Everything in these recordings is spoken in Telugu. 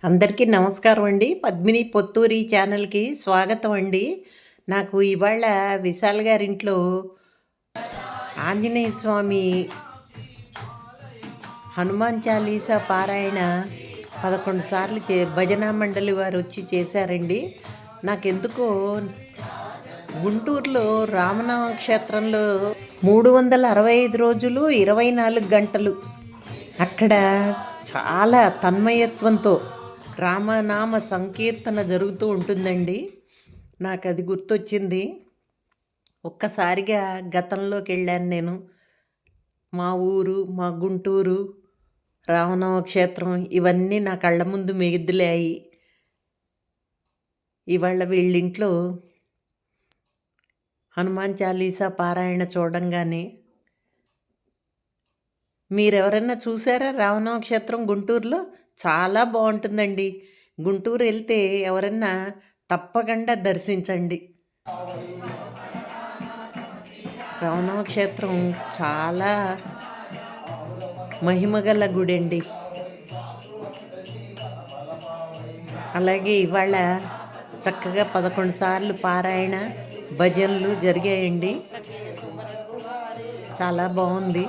అందరికీ నమస్కారం అండి. పద్మిని పొత్తూరి ఛానల్‌కి స్వాగతం అండి. నాకు ఇవాళ విశాల్ గారింట్లో ఆంజనేయ స్వామి హనుమాన్ చాలీసా పారాయణ 11 సార్లు భజనా మండలి వారు వచ్చి చేశారండి. నాకెందుకో గుంటూరులో రామనామ క్షేత్రంలో 365 రోజులు 24 గంటలు అక్కడ చాలా తన్మయత్వంతో రామనామ సంకీర్తన జరుగుతూ ఉంటుందండి. నాకు అది గుర్తొచ్చింది. ఒక్కసారిగా గతంలోకి వెళ్ళాను నేను. మా ఊరు, మా గుంటూరు, రామనామ క్షేత్రం ఇవన్నీ నా కళ్ళ ముందు మెగిదిలాయి. ఇవాళ వీళ్ళింట్లో హనుమాన్ చాలీసా పారాయణ చూడంగానే మీరెవరన్నా చూసారా రామనామ క్షేత్రం గుంటూరులో? చాలా బాగుంటుందండి. గుంటూరు వెళ్తే ఎవరన్నా తప్పకుండా దర్శించండి. రామనామ క్షేత్రం చాలా మహిమగల గుడి అండి. అలాగే ఇవాళ చక్కగా 11 సార్లు పారాయణ భజనలు జరిగాయండి. చాలా బాగుంది.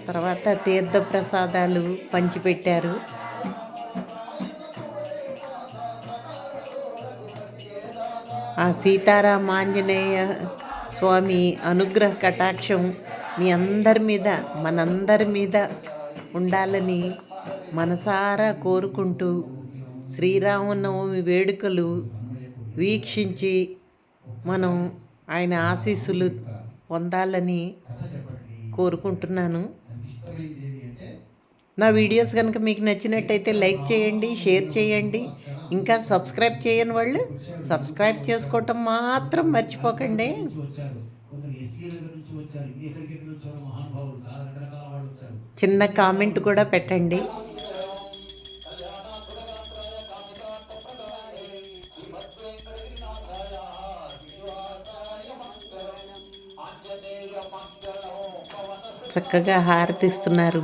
తర్వాత తీర్థ ప్రసాదాలు పంచిపెట్టారు. ఆ సీతారామాంజనేయ స్వామి అనుగ్రహ కటాక్షం మీ అందరి మీద, మనందరి మీద ఉండాలని మనసారా కోరుకుంటూ శ్రీరామనవమి వేడుకలు వీక్షించి మనం ఆయన ఆశీస్సులు పొందాలని కోరుకుంటున్నాను. నా వీడియోస్ కనుక మీకు నచ్చినట్టయితే లైక్ చేయండి, షేర్ చేయండి. ఇంకా సబ్స్క్రైబ్ చేయని వాళ్ళు సబ్స్క్రైబ్ చేసుకోవటం మాత్రం మర్చిపోకండి. చిన్న కామెంట్ కూడా పెట్టండి. చక్కగా హారతిస్తున్నారు.